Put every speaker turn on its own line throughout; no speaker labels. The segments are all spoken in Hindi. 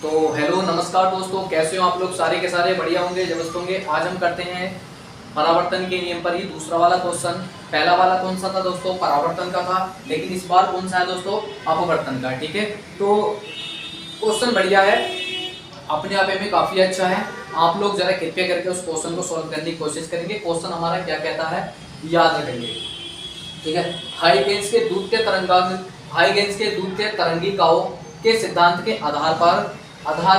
तो हेलो नमस्कार दोस्तों, कैसे हो आप लोग? सारे के सारे बढ़िया होंगे, जबरदस्त होंगे। आज हम करते हैं परावर्तन के नियम पर ही दूसरा वाला क्वेश्चन। पहला वाला कौन सा था दोस्तों? परावर्तन का था, लेकिन इस बार कौन सा है दोस्तों? अपवर्तन का। ठीक है, तो क्वेश्चन बढ़िया है, अपने आप में काफी अच्छा है। आप लोग जरा कृपया करके उस क्वेश्चन को सॉल्व करने की कोशिश करेंगे। क्वेश्चन हमारा क्या कहता है, याद रखेंगे। ठीक है, हाइगेंस के द्वितीय तरंगिकाओं के सिद्धांत के आधार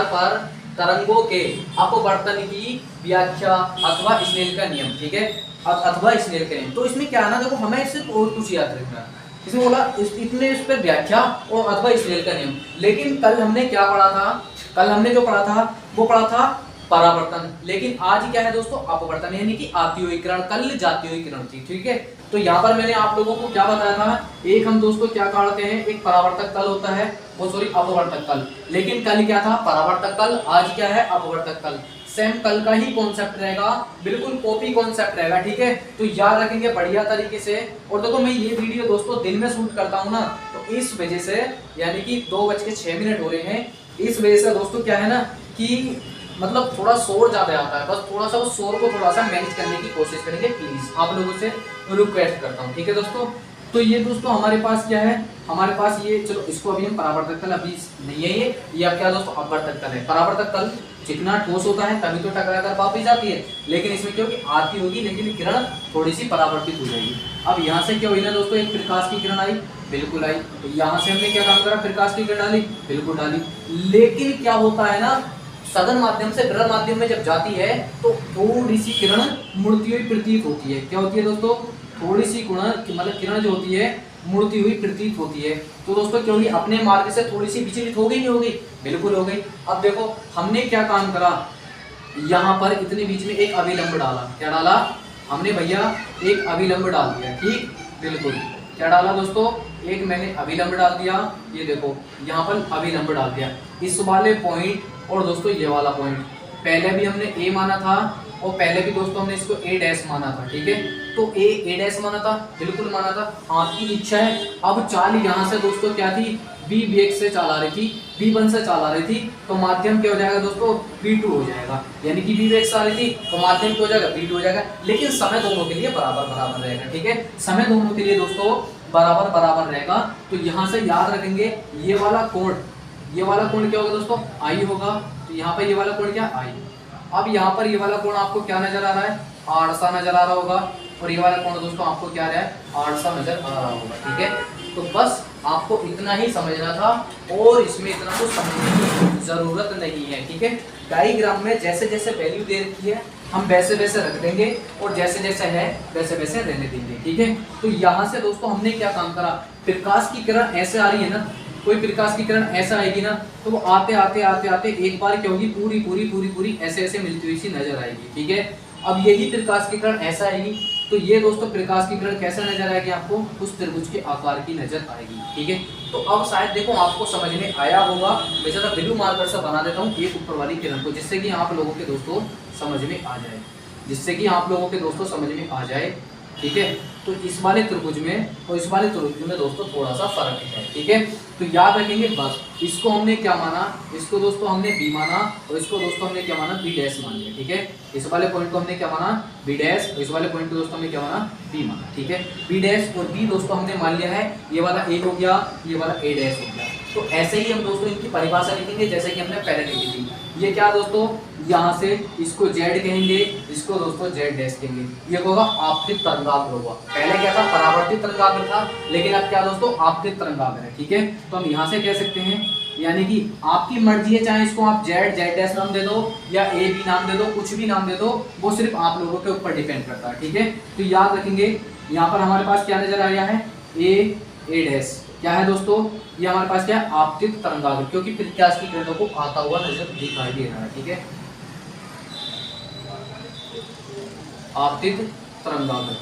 पर तरंगों के अपवर्तन की व्याख्या अथवा स्नेल का नियम। ठीक है, अथवा स्नेल का नियम। तो इसमें क्या है ना, देखो हमें सिर्फ और कुछ याद रखना है। इसमें बोला इतने इस पर व्याख्या और अथवा स्नेल का नियम। लेकिन कल हमने क्या पढ़ा था? कल हमने जो पढ़ा था वो पढ़ा था परावर्तन, लेकिन आज क्या है दोस्तों? अपवर्तन, यानी कि आत्योईकरण। कल जातीयोईकरण थी। ठीक है, तो यहाँ पर मैंने आप लोगों को क्या बताया था? एक हम दोस्तों क्या कहते हैं, एक परावर्तक तल होता है, वो सॉरी अपवर्तक तल। लेकिन कल क्या था? परावर्तक तल। आज क्या है? अपवर्तक तल। सेम कल का ही कॉन्सेप्ट रहेगा, बिल्कुल कॉपी कॉन्सेप्ट रहेगा। ठीक है, तो याद रखेंगे बढ़िया तरीके से। और देखो मैं ये वीडियो दोस्तों दिन में शूट करता हूँ ना, तो इस वजह से, यानी कि 2:06 हो रहे हैं, इस वजह से दोस्तों क्या है ना कि मतलब थोड़ा शोर ज्यादा आता है। बस थोड़ा सा उस शोर को थोड़ा सा मैनेज करने की कोशिश करेंगे, प्लीज आप लोगों से रिक्वेस्ट करता हूँ। ठीक है दोस्तों, तो ये दोस्तों हमारे पास क्या है? हमारे पास ये, चलो इसको अभी हम परावर्तक तल अभी नहीं है ये अब क्या दोस्तों? अपवर्तक तल है। परावर्तक तल जितना ठोस होता है तभी तो टकरा कर वापस जाती है, लेकिन इसमें क्या होगी? आती होगी, लेकिन किरण थोड़ी सी परावर्तित हो जाएगी। अब यहाँ से क्या हुई ना दोस्तों? एक प्रकाश की किरण आई, बिल्कुल आई। तो यहाँ से हमने क्या काम करा? प्रकाश की किरण डाली, बिल्कुल डाली। लेकिन क्या होता है ना, सघन माध्यम से विरल माध्यम में जब जाती है तो थोड़ी सी किरण मुड़ती हुई प्रतीत होती है। क्या होती है दोस्तों? थोड़ी सी मतलब किरण जो होती है मुड़ती हुई प्रतीत होती है। तो दोस्तों क्या होगी? अपने मार्ग से थोड़ी सी विचलित हो गई, नहीं हो गई? बिल्कुल हो गई। अब देखो हमने क्या काम करा, यहाँ पर इतने बीच में एक अभिलंब डाला। क्या डाला हमने भैया? एक अभिलंब डाल दिया। ठीक, बिल्कुल। क्या डाला दोस्तों? एक मैंने अभिलंब डाल दिया। ये देखो यहाँ पर अभिलंब डाल दिया, इस वाले पॉइंट और दोस्तों ये वाला पॉइंट। पहले भी हमने ए माना था और पहले भी दोस्तों हमने इसको ए डैश माना था। ठीक है, तो ए डैश माना था, बिल्कुल माना था। आपकी इच्छा है। अब चाल यहाँ से दोस्तों क्या थी? बी वेग से चाल आ रही थी, B1 से चाल आ रही थी, तो माध्यम क्या हो जाएगा दोस्तों? B2 हो जाएगा। यानी कि बी वेग से आ रही थी तो माध्यम क्या हो जाएगा? B2 हो जाएगा। लेकिन समय दोनों के लिए बराबर बराबर रहेगा। ठीक है, समय दोनों के लिए दोस्तों बराबर बराबर रहेगा। तो यहाँ से याद रखेंगे ये वाला कोण क्या होगा दोस्तों? आई होगा। तो यहाँ पर ये वाला कोण क्या? आई। अब यहाँ पर ये वाला कोण आपको क्या नजर आ रहा है? आड़सा नजर आ रहा होगा। और ये वाला कोण दोस्तों आपको क्या आ रहा है? आड़सा नजर आ रहा होगा। ठीक है, तो बस आपको इतना ही समझना था और इसमें इतना कुछ समझने की जरूरत नहीं है। ठीक है, डायग्राम में जैसे जैसे वैल्यू दे रखी है हम वैसे वैसे रख देंगे और जैसे जैसे है वैसे वैसे रहने देंगे। ठीक है, तो यहाँ से दोस्तों हमने क्या काम करा? प्रकाश की किरण ऐसे आ रही है ना, कोई प्रकाश की किरण ऐसा आएगी ना, तो वो आते आते आते आते एक बार क्या होगी? पूरी पूरी पूरी पूरी ऐसे ऐसे मिलती हुई सी नजर आएगी। ठीक है, अब यही प्रकाश की किरण ऐसा आएगी, तो ये दोस्तों प्रकाश की किरण कैसे नजर आएगी? आपको उस त्रिभुज के आकार की नजर आएगी। ठीक है, तो अब शायद देखो आपको समझ में आया होगा। मैं जरा ब्लू मार्कर से बना देता हूँ एक ऊपर वाली किरण को, जिससे कि आप लोगों के दोस्तों समझ में आ जाए, समझ में आ जाए। ठीक है, तो इस वाले त्रिभुज में और इस वाले त्रिभुज में दोस्तों थोड़ा सा फर्क है। ठीक है, तो याद रखेंगे बस। इसको हमने क्या माना? इसको दोस्तों हमने बी माना और इसको दोस्तों हमने क्या माना? बी डैश मान लिया। ठीक है, इस वाले पॉइंट को हमने क्या माना? B dash. और इस वाले पॉइंट को दोस्तों हमने क्या माना? बी माना। ठीक है, बी डैश और बी दोस्तों हमने मान लिया है। ये वाला ए हो गया, ये वाला ए डैश हो गया। तो ऐसे ही हम दोस्तों इनकी परिभाषा लिखेंगे जैसे कि हमने पहले लिखी थी। ये क्या दोस्तों? यहाँ से इसको जेड कहेंगे, इसको दोस्तों जेड डैश कहेंगे। ये होगा आपतित तरंगाग्र होगा। पहले क्या था? परावर्तित तरंगाग्र था, लेकिन अब क्या दोस्तों? आपतित तरंगाग्र है। ठीक है, तो हम यहाँ से कह सकते हैं, यानी कि आपकी मर्जी है, चाहे इसको आप जेड डैश नाम दे दो या ए बी नाम दे दो, कुछ भी नाम दे दो, वो सिर्फ आप लोगों के ऊपर डिपेंड करता है। ठीक है, तो याद रखेंगे यहाँ पर हमारे पास क्या नजर आ रहा है? ए डैश क्या है दोस्तों? ये हमारे पास क्या है? आपतित तरंगाग्र, क्योंकि प्रकाश की किरणों को आता हुआ नजर दिखाई दे रहा है। ठीक है, आपतित तरंगाग्र,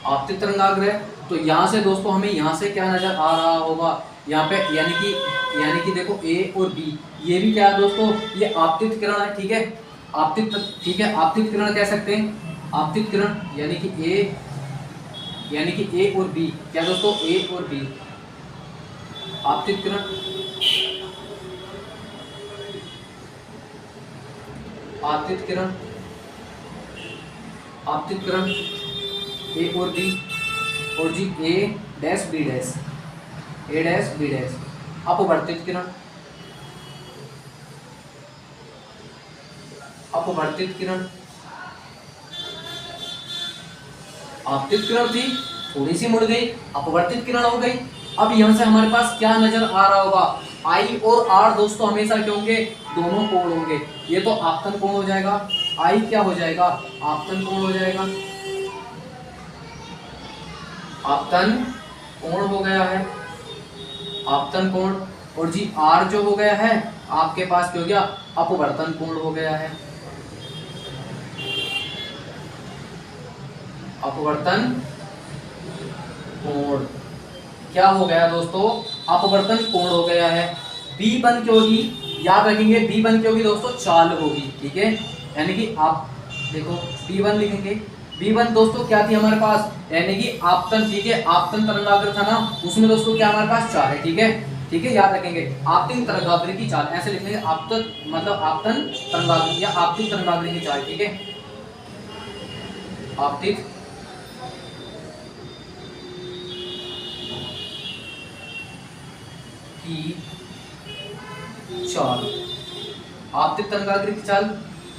आपतित तरंगाग्र है। तो यहाँ से दोस्तों हमें यहाँ से क्या नजर आ रहा होगा? यहाँ पे यानी कि देखो ए और बी, ये भी क्या है दोस्तों? ये आपतित किरण है। ठीक है, ठीक है, आपतित किरण कह सकते हैं। आपतित किरण यानी कि ए और बी, क्या दोस्तों? ए और बी, आपतित किरण, आपतित किरण, आपतित किरण ए और बी, और जी ए डैश बी डैश, ए डैश बी डैश। अपवर्तित किरण, अपवर्तित किरण, आपतित किरण थी, थोड़ी सी मुड़ गई, अपवर्तित किरण हो गई। अब यहां से हमारे पास क्या नजर आ रहा होगा, आई और आर दोस्तों हमेशा क्या होंगे, दोनों कोण होंगे। ये तो आपतन कोण हो जाएगा, आई क्या हो जाएगा, आपतन कोण हो जाएगा, आपतन कोण हो गया है, आपतन कोण। और जी आर जो हो गया है आपके पास क्या हो गया, अपवर्तन कोण हो गया है, अपवर्तन कोण क्या हो गया दोस्तों, अपवर्तन कोण हो गया है। B1 की होगी, याद रखेंगे B1 की होगी दोस्तों चाल होगी, ठीक है। यानी कि आप देखो B1 लिखेंगे, B1 दोस्तों क्या थी हमारे पास, यानी कि आपतन, ठीक है, आपतन तरंगाग्र था ना, उसमें दोस्तों क्या हमारे पास चाल है, ठीक है, ठीक है, याद रखेंगे आपतित तरंगाग्र की चाल, ऐसे लिख लेंगे आपतन मतलब आपतन तरंगाग्र या आपतित तरंगाग्र की चाल, ठीक है, आपतित की चाल, आपतित तरंगाग्र की चाल।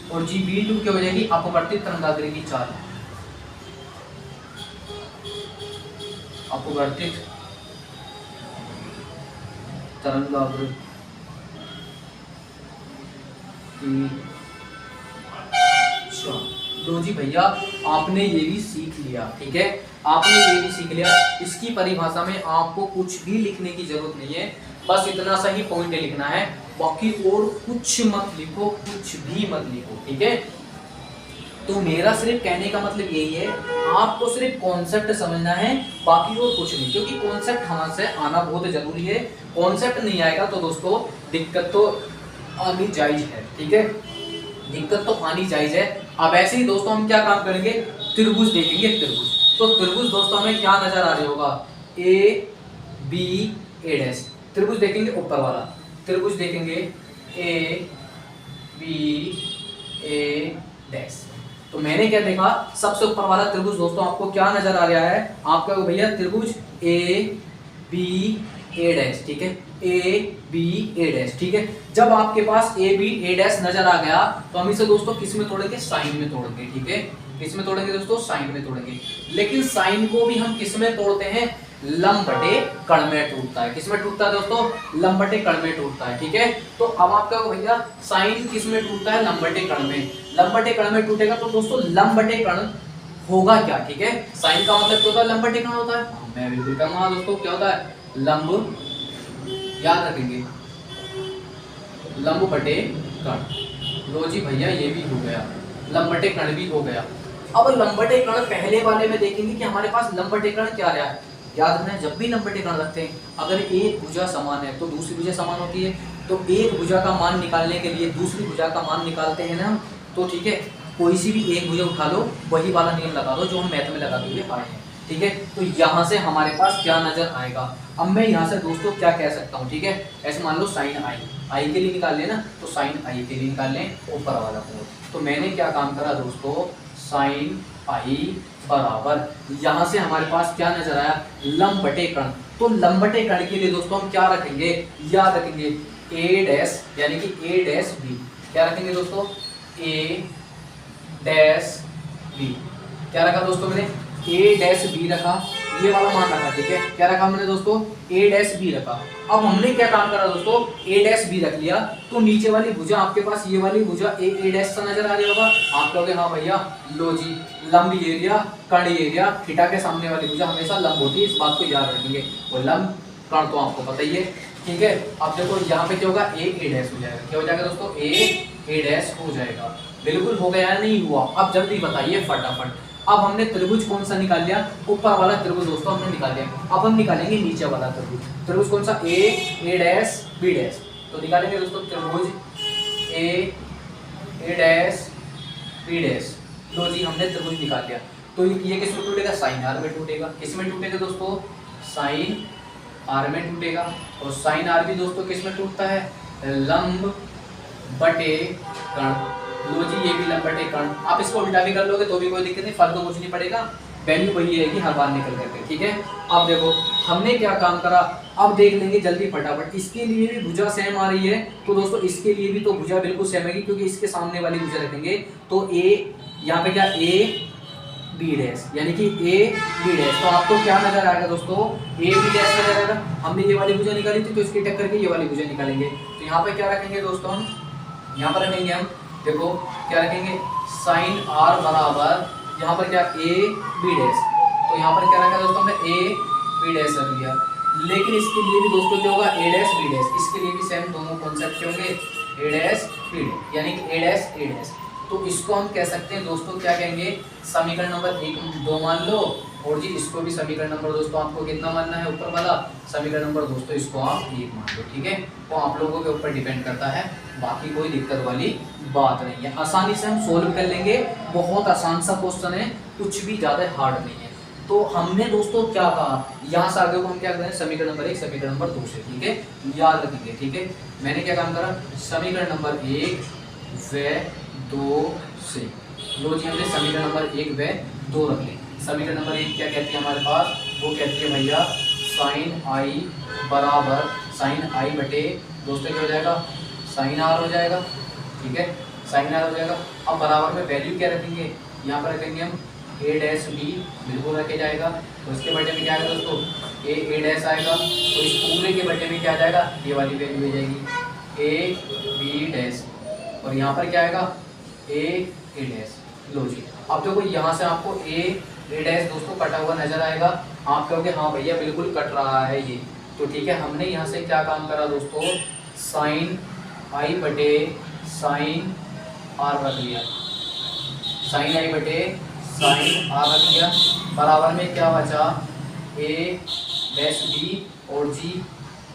और जी B2 क्या हो जाएगी, अपवर्तित तरंगाग्र की चाल, अपवर्तित तरंगाग्र की चाल। लो जी भैया आपने ये भी सीख लिया, ठीक है, आपने ये भी सीख लिया। इसकी परिभाषा में आपको कुछ भी लिखने की जरूरत नहीं है, बस इतना सा ही पॉइंट लिखना है, बाकी और कुछ मत लिखो, कुछ भी मत लिखो, ठीक है। तो मेरा सिर्फ कहने का मतलब यही है, आपको सिर्फ कॉन्सेप्ट समझना है, बाकी और कुछ नहीं, क्योंकि कॉन्सेप्ट हमारे आना बहुत जरूरी है। कॉन्सेप्ट नहीं आएगा तो दोस्तों दिक्कत तो आनी जायज है, ठीक है, दिक्कत तो आनी जायज है। अब ऐसे ही दोस्तों हम क्या काम करेंगे, त्रिभुज देखेंगे, त्रिभुज। तो त्रिभुज दोस्तों हमें क्या नजर आ रहा होगा, ए बी ए डैश, त्रिभुज देखेंगे ऊपर वाला, त्रिभुज देखेंगे ए बी ए डैश। तो मैंने क्या देखा, सबसे ऊपर वाला त्रिभुज दोस्तों आपको क्या नजर आ रहा है, आपका भैया त्रिभुज ए बी ए डैश, ठीक है, ए बी ए डैश, ठीक है। जब आपके पास ए बी ए डैश नजर आ गया तो हम इसे दोस्तों किस में तोड़ेंगे, साइन में तोड़ेंगे, ठीक है, किस में तोड़ेंगे दोस्तों, साइन में तोड़ेंगे। लेकिन साइन को भी हम किस में तोड़ते हैं, लंब बटे कण में टूटता है। किस में टूटता है दोस्तों, लंब बटे कण में टूटता है, ठीक है। तो अब आपका भैया साइन किस में टूटता है, लंब बटे कण में, लंब बटे कण में टूटेगा तो दोस्तों लंब बटे कण होगा क्या, ठीक है, साइन का मतलब क्या होता है, लंब बटे कण होता है। मैं बिल्कुल कहूंगा दोस्तों क्या होता है, लंब, याद रखेंगे लंब बटे कण। लो जी भैया ये भी हो गया, लंब बटे कण भी हो गया। अब लंब बटे कण पहले वाले में देखेंगे कि हमारे पास लंब बटे कण क्या रहा है। याद रखना जब भी लंब बटे कण रखते हैं, अगर एक भुजा समान है तो दूसरी भुजा समान होती है, तो एक भुजा का मान निकालने के लिए दूसरी भुजा का मान निकालते हैं ना, तो ठीक है, कोई सी भी एक भुजा उठा लो, वही वाला नियम लगा दो जो हम मैथ में लगाते हुए आए हैं, ठीक है। तो यहाँ से हमारे पास क्या नजर आएगा, अब मैं यहाँ से दोस्तों क्या कह सकता हूँ, ठीक है, ऐसे मान लो साइन आई, आई के लिए निकाल लेना, तो साइन आई के लिए निकाल लें ऊपर वाला कोण। तो मैंने क्या काम करा दोस्तों, साइन आई बराबर, यहाँ से हमारे पास क्या नजर आया, लंब बटे कण। तो लंब बटे कण के लिए दोस्तों हम क्या रखेंगे, याद रखेंगे ए डैश, यानी कि ए डैश बी, क्या रखेंगे दोस्तों, ए डैश बी, क्या रखा दोस्तों मैंने, ए डैश बी रखा, ये वाला मान रखा, ठीक है, क्या रखा मैंने दोस्तों, ए डैश बी रखा। अब हमने क्या काम करा दोस्तों, ए डैश बी रख लिया, तो नीचे वाली भुजा आपके पास ये वाली भुजा ए डैश सा नजर आ रही होगा, आप कहोगे हाँ भैया लो जी, लंब एरिया कण एरिया, थीटा के सामने वाली भुजा हमेशा लंब होती है, इस बात को याद रखेंगे। और लंब कण तो आपको पता ही है, ठीक है। अब देखो यहाँ पे क्या होगा, ए डैश हो जाएगा, क्या हो जाएगा दोस्तों, ए डैश हो जाएगा। बिल्कुल हो गया, नहीं हुआ, अब जल्दी बताइए फटाफट। अब हमने त्रिभुज कौन सा निकाल लिया, ऊपर वाला त्रिभुज दोस्तों हमने निकाल लिया। अब हम निकालेंगे नीचे वाला त्रिभुज, त्रिभुज कौन सा, ए डैश बी डैश। तो निकालेंगे दोस्तों त्रिभुज ए डैश बी डैश। लो जी हमने त्रिभुज निकाल लिया। तो ये किस में टूटेगा, साइन आर में टूटेगा। किस में टूटेगा दोस्तों, साइन आर में टूटेगा। और साइन आर भी दोस्तों किस में टूटता है, लंब बटे कर्ण। लो जी, ये भी लंब बटे कर्ण। आप इसको उल्टा भी कर लोगे तो भी कोई दिक्कत नहीं, फर्क तो कुछ नहीं पड़ेगा, वैल्यू वही रहेगी हर बार निकल करके, ठीक है। अब देखो हमने क्या काम करा, अब देख लेंगे जल्दी फटाफट। इसके लिए भी भुजा सेम आ रही है, तो दोस्तों इसके लिए भी तो भुजा बिल्कुल सेम है, क्योंकि इसके सामने वाली भुजा रखेंगे तो ए, यहाँ पे क्या ए बी डैश, यानी कि ए बी डैश। तो आपको क्या नजर आएगा दोस्तों, ए बी डैश नजर आएगा। हमने ये वाली भुजा निकाली थी तो इसकी टक्कर के ये वाली भुजा निकालेंगे। तो यहाँ पे क्या रखेंगे दोस्तों, हम यहाँ पर रखेंगे, हम देखो क्या रखेंगे, साइन आर बराबर यहाँ पर क्या ए बी डैश। तो यहाँ पर क्या रखा दोस्तों, हमने ए बी डैश रख दिया। लेकिन इसके लिए भी दोस्तों क्या होगा, ए डैश बी डैश। इसके लिए भी सेम दोनों कॉन्सेप्ट होंगे, ए डैश बी डैश, यानी कि ए डैश ए डैश। तो इसको हम कह सकते हैं दोस्तों, क्या कहेंगे, समीकरण नंबर 1 2 मान लो। और जी इसको भी समीकरण नंबर दोस्तों आपको कितना मानना है, ऊपर वाला समीकरण नंबर दोस्तों इसको आप 1 मान लो, ठीक है। वो आप लोगों के ऊपर डिपेंड करता है, बाकी कोई दिक्कत वाली बात नहीं है, आसानी से हम सोल्व कर लेंगे। बहुत आसान सा क्वेश्चन है, कुछ भी ज़्यादा हार्ड नहीं है। तो हमने दोस्तों क्या कहा, यहाँ से आगे को हम क्या करें, समीकरण नंबर 1 समीकरण नंबर 2 से, ठीक है, याद रखेंगे, ठीक है। मैंने क्या काम करा, समीकरण नंबर 1 व 2 से, लो जी हमने समीकरण नंबर 1 व 2 रख ली। समीकरण नंबर 1 क्या कहती है हमारे पास, वो कहती है भैया साइन आई बराबर साइन आई बटे दोस्तों क्या हो जाएगा, साइन आर हो जाएगा, ठीक है, साइन आर हो जाएगा। अब बराबर में वैल्यू क्या रखेंगे, यहाँ पर रखेंगे हम ए डैश बी, बिल्कुल रखे जाएगा। तो इसके बटे में क्या आएगा दोस्तों, ए डैश आएगा। तो इस पूरे के बटे में क्या आ जाएगा, ये वाली वैल्यू हो जाएगी ए बी डैश, और यहाँ पर क्या आएगा ए डैश। लो जी अब देखो यहाँ से आपको ए डैश दोस्तों कटा हुआ नजर आएगा। आप कहोगे हाँ भैया बिल्कुल कट रहा है ये, तो ठीक है। हमने यहाँ से क्या काम करा दोस्तों, साइन आई बटे साइन आर रख लिया, साइन आई बटे साइन आर रख लिया। बराबर में क्या बचा, ए डैश बी और जी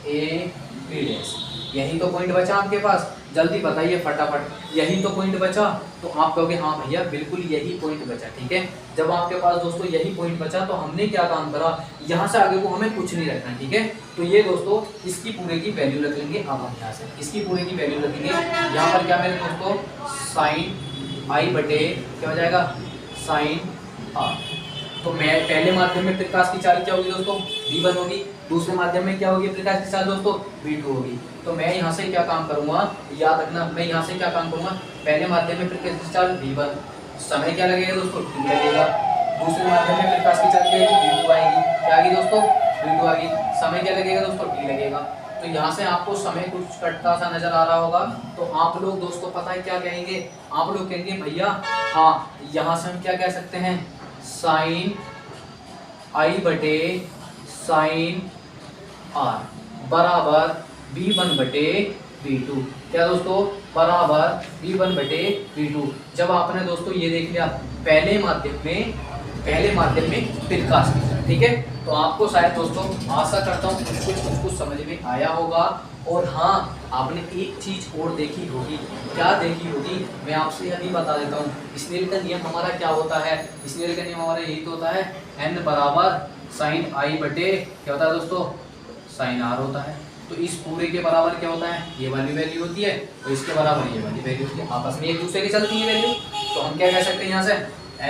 ए बी डैश। यही तो पॉइंट बचा आपके पास, जल्दी बताइए फटाफट, यही तो पॉइंट बचा। तो आप कहोगे हाँ भैया बिल्कुल यही पॉइंट बचा, ठीक है। जब आपके पास दोस्तों यही पॉइंट बचा तो हमने क्या काम करा, यहाँ से आगे को हमें कुछ नहीं रखना, ठीक है। तो ये दोस्तों इसकी पूरे की वैल्यू रख लेंगे। अब हम यहाँ से इसकी पूरे की वैल्यू रखेंगे। यहाँ पर क्या मेरे दोस्तों, साइन आई बटे क्या हो जाएगा, साइन आर। तो मैं पहले माध्यम में प्रकाश की चाल क्या होगी दोस्तों, V1 होगी। दूसरे माध्यम में क्या होगी प्रकाश की चाल दोस्तों, V2 होगी। तो मैं यहाँ से क्या काम करूँगा, याद रखना, मैं यहाँ से क्या काम करूँगा, पहले माध्यम में प्रकाश की चाल V1, समय क्या लगेगा दोस्तों, T लगेगा। दूसरे माध्यम में प्रकाश की चाल क्या आएगी, V2 आएगी। क्या आएगी दोस्तों, V2 आएगी। समय क्या लगेगा दोस्तों, T लगेगा। तो यहाँ से आपको समय कुछ कटता सा नजर आ रहा होगा। तो आप लोग दोस्तों पता है क्या कहेंगे, आप लोग कहेंगे भैया हाँ, यहाँ से हम क्या कह सकते हैं, साइन आई बटे साइन आर बराबर V1 बटे V2। क्या दोस्तों, बराबर V1 बटे V2। जब आपने दोस्तों ये देख लिया पहले माध्यम में प्रकाश की चाल, ठीक है। तो आपको शायद दोस्तों आशा करता हूँ कुछ समझ में आया होगा। और हाँ, आपने एक चीज और देखी होगी, क्या देखी होगी मैं आपसे अभी बता देता हूँ। स्नेल का नियम हमारा क्या होता है, स्नेल का नियम हमारा यही तो होता है, n बराबर साइन आई बटे क्या होता है दोस्तों, साइन आर होता है। तो इस पूरे के बराबर क्या होता है, ये वाली वैल्यू होती है, और इसके बराबर ये वाली वैल्यू होती है, आपस में एक दूसरे की चलती है वैल्यू। तो हम क्या कह सकते हैं यहाँ से,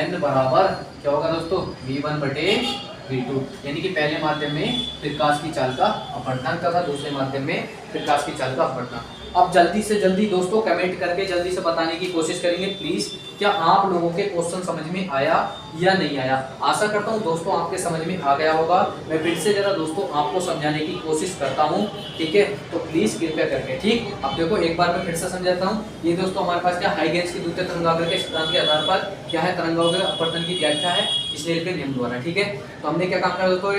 n बराबर क्या होगा दोस्तों, V1 बटे V2, यानी कि पहले माध्यम में प्रकाश की चाल का अपवर्तन तथा दूसरे माध्यम में प्रकाश की चाल का अपवर्तन। अब जल्दी से जल्दी दोस्तों कमेंट करके जल्दी से बताने की कोशिश करेंगे प्लीज, क्या आप लोगों के क्वेश्चन समझ में आया या नहीं आया। आशा करता हूं दोस्तों आपके समझ में आ गया होगा। मैं फिर से जरा दोस्तों आपको समझाने की कोशिश करता हूं, ठीक है। तो प्लीज कृपया करके, ठीक। अब देखो एक बार मैं फिर से समझाता हूं। ये दोस्तों हमारे पास क्या हाइगेंस की द्वितीय तरंगाग्र के सिद्धांत के आधार पर क्या है, तरंगाग्र अपवर्तन की व्याख्या है स्नेल के नियम द्वारा, ठीक है। तो हमने क्या काम करा दोस्तों,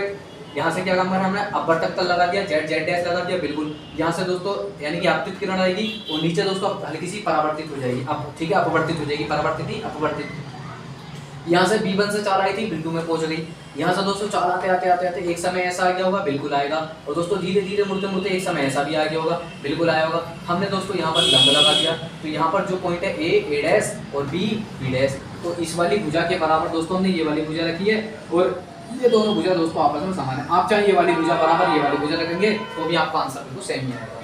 यहाँ से क्या काम करा, हमने अपवर्तक तल लगा दिया, जेड डैश लगा दिया, बिल्कुल। यहाँ से दोस्तों यानी कि आपतित किरण आएगी और नीचे दोस्तों हल्की सी परावर्तित हो जाएगी, अब ठीक है, अपवर्तित हो जाएगी, परावर्तित नहीं अपवर्तित। यहाँ से B1 से चाल आई थी, B2 में पहुंच गई। यहाँ से दोस्तों चाल आते आते एक समय ऐसा आ गया होगा, बिल्कुल आएगा। और दोस्तों धीरे धीरे मुड़ते एक समय ऐसा भी आ गया होगा, बिल्कुल आया होगा। हमने दोस्तों यहाँ पर लंब लगा दिया, तो यहाँ पर जो पॉइंट है ए डैश और बी डैश, तो इस वाली भुजा के बराबर दोस्तों हमने ये वाली भुजा रखी है। और ये दोनों भुजा दोस्तों आपस में समान है। आप चाहे ये वाली भुजा बराबर ये वाली भुजा रखेंगे तो भी आपका आंसर बिल्कुल सेम ही आएगा।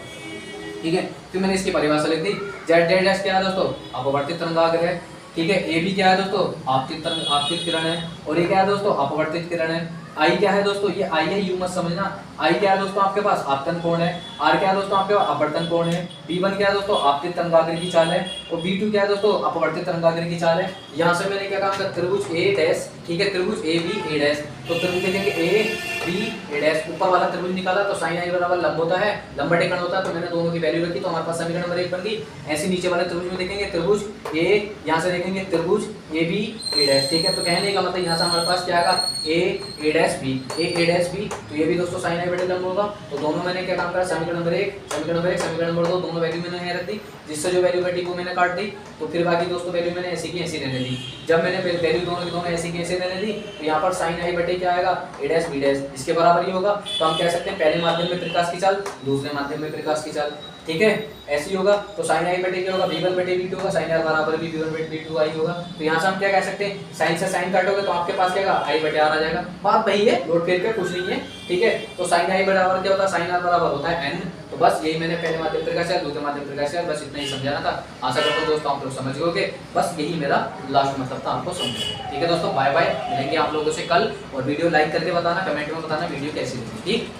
ठीक है, फिर मैंने इसकी परिभाषा लिख दी। जेड जेड डैश क्या है दोस्तों, अपवर्तित तरंगाग्र है। ठीक है, ए भी क्या है दोस्तों, आपतित किरण है। और ये क्या है दोस्तों, अपवर्तित किरण है। आई क्या है दोस्तों, ये आई है, यू मत समझना। आई क्या है दोस्तों आपके पास, आपतन कोण है। आर क्या है दोस्तों आपके पास, अपवर्तन कोण है। बी1 क्या है दोस्तों, आपतित तरंगाग्र की चाल है। और बी2 क्या है दोस्तों, अपवर्तित तरंगाग्र की चाल है। यहाँ से मैंने क्या काम किया, त्रिभुज ए डैश, ठीक है, त्रिभुज ए बी ए डैश। तो त्रिभुज देखेंगे ए बी ए डैश, ऊपर वाला त्रिभुज निकाला तो साइन आई बराबर लंब होता है, लंब बटे कर्ण होता है। तो मैंने दोनों की वैल्यू रखी तो हमारे पास समीकरण नंबर 1 बन गई। ऐसे नीचे वाले त्रिभुज में देखेंगे त्रिभुज ए, यहाँ से देखेंगे त्रिभुज ए बी ए डैश। ठीक है, तो कहने का मतलब यहाँ से हमारे पास क्या आएगा, ए डैश बी, ए डैश बी। तो ये भी दोस्तों साइन आई बटे लंब होगा। तो दोनों मैंने क्या काम करा, समीकरण नंबर 1 समीकरण नंबर 1 समीकरण नंबर 2 दोनों वैल्यू मैंने यहाँ रख दी, जिससे जो वैल्यू घटी वो मैंने काट दी। तो फिर बाकी दोस्तों वैल्यू मैंने ऐसी की ऐसी रहने दी। जब मैंने वैल्यू दोनों की दोनों ऐसी की ऐसी रहने दी तो यहाँ पर साइन आई बटे क्या आएगा, ए डैश बी डैश, इसके बराबर ही होगा। तो हम कह सकते हैं पहले माध्यम में प्रकाश की चाल, दूसरे माध्यम में प्रकाश की चाल। ठीक है, ऐसे ही होगा। तो साइन आई बटे क्या होगा, v1 बटे v2 होगा, साइन आर बराबर भी v1 बटे v2 आई होगा। तो यहाँ से हम क्या कह सकते हैं, साइन से साइन काटोगे तो आपके पास क्या आएगा, आई बटे आर आ जाएगा। बात वही है, लोड फेर के कुछ नहीं है। ठीक है, तो साइन आई बराबर क्या होता है, साइन आर बराबर होता है n। तो बस यही मैंने पहले माध्यम प्रकाश चाल, दूसरे माध्यम प्रकाश चाल, बस इतना ही समझाना था। आशा करता हूँ दोस्तों आप लोग समझ गए। बस यही मेरा लास्ट मतलब था आपको समझाना। ठीक है दोस्तों, बाय बाय, मिलेंगे आप लोगों से कल। और वीडियो लाइक करके बताना, कमेंट में बताना वीडियो कैसी लगी। ठीक।